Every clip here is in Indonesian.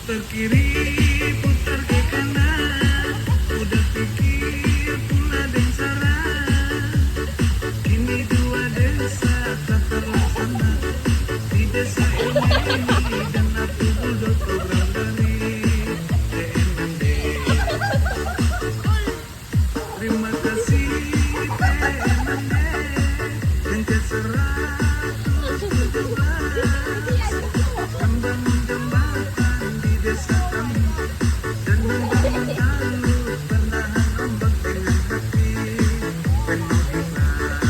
Putar kiri, putar ke kanan, udah pikir pula dan saran. Kini dua desa tak terlaksana, di desa ini dan aku butuh program dari TNMD. Terima kasih TNMD yang ke-117 membangun jembatan di desa kami dan membangun alur penahan ombak dengan hati penuh ikhlas.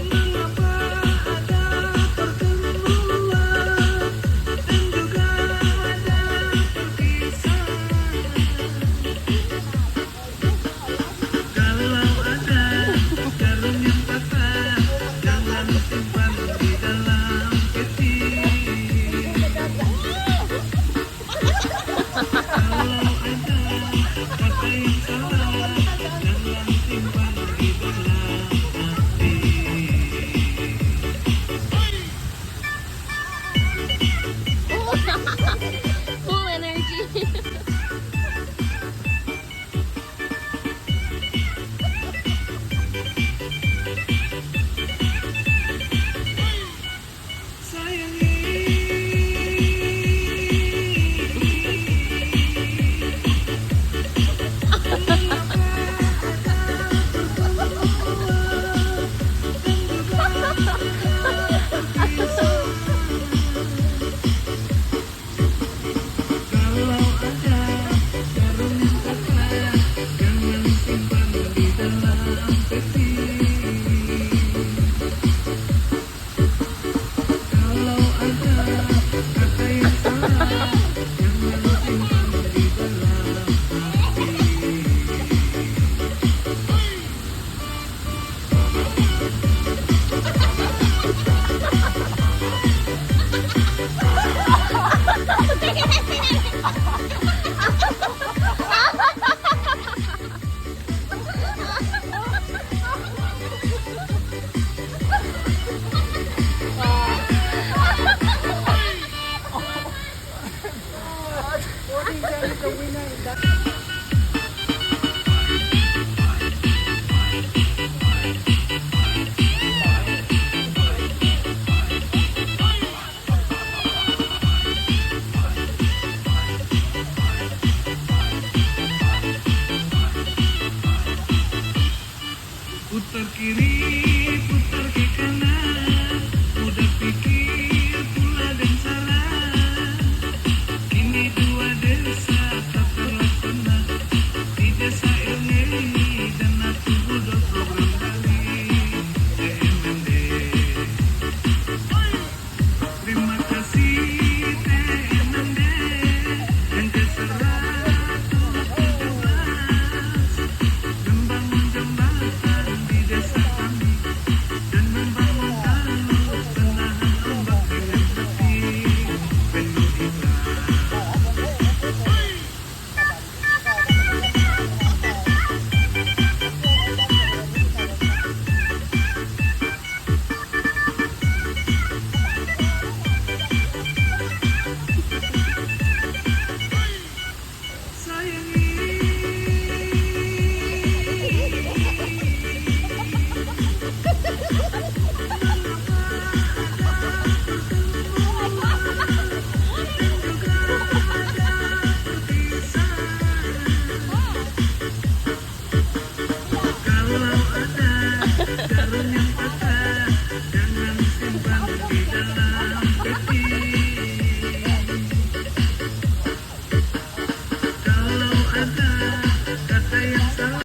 Mengapa ada pertemuan dan juga ada perpisahan? Kalau ada jarum yang patah, jangan simpan di dalam peti. Kalau ada kata yang salah, jangan simpan di dalam hati. Full energy. Putar kiri,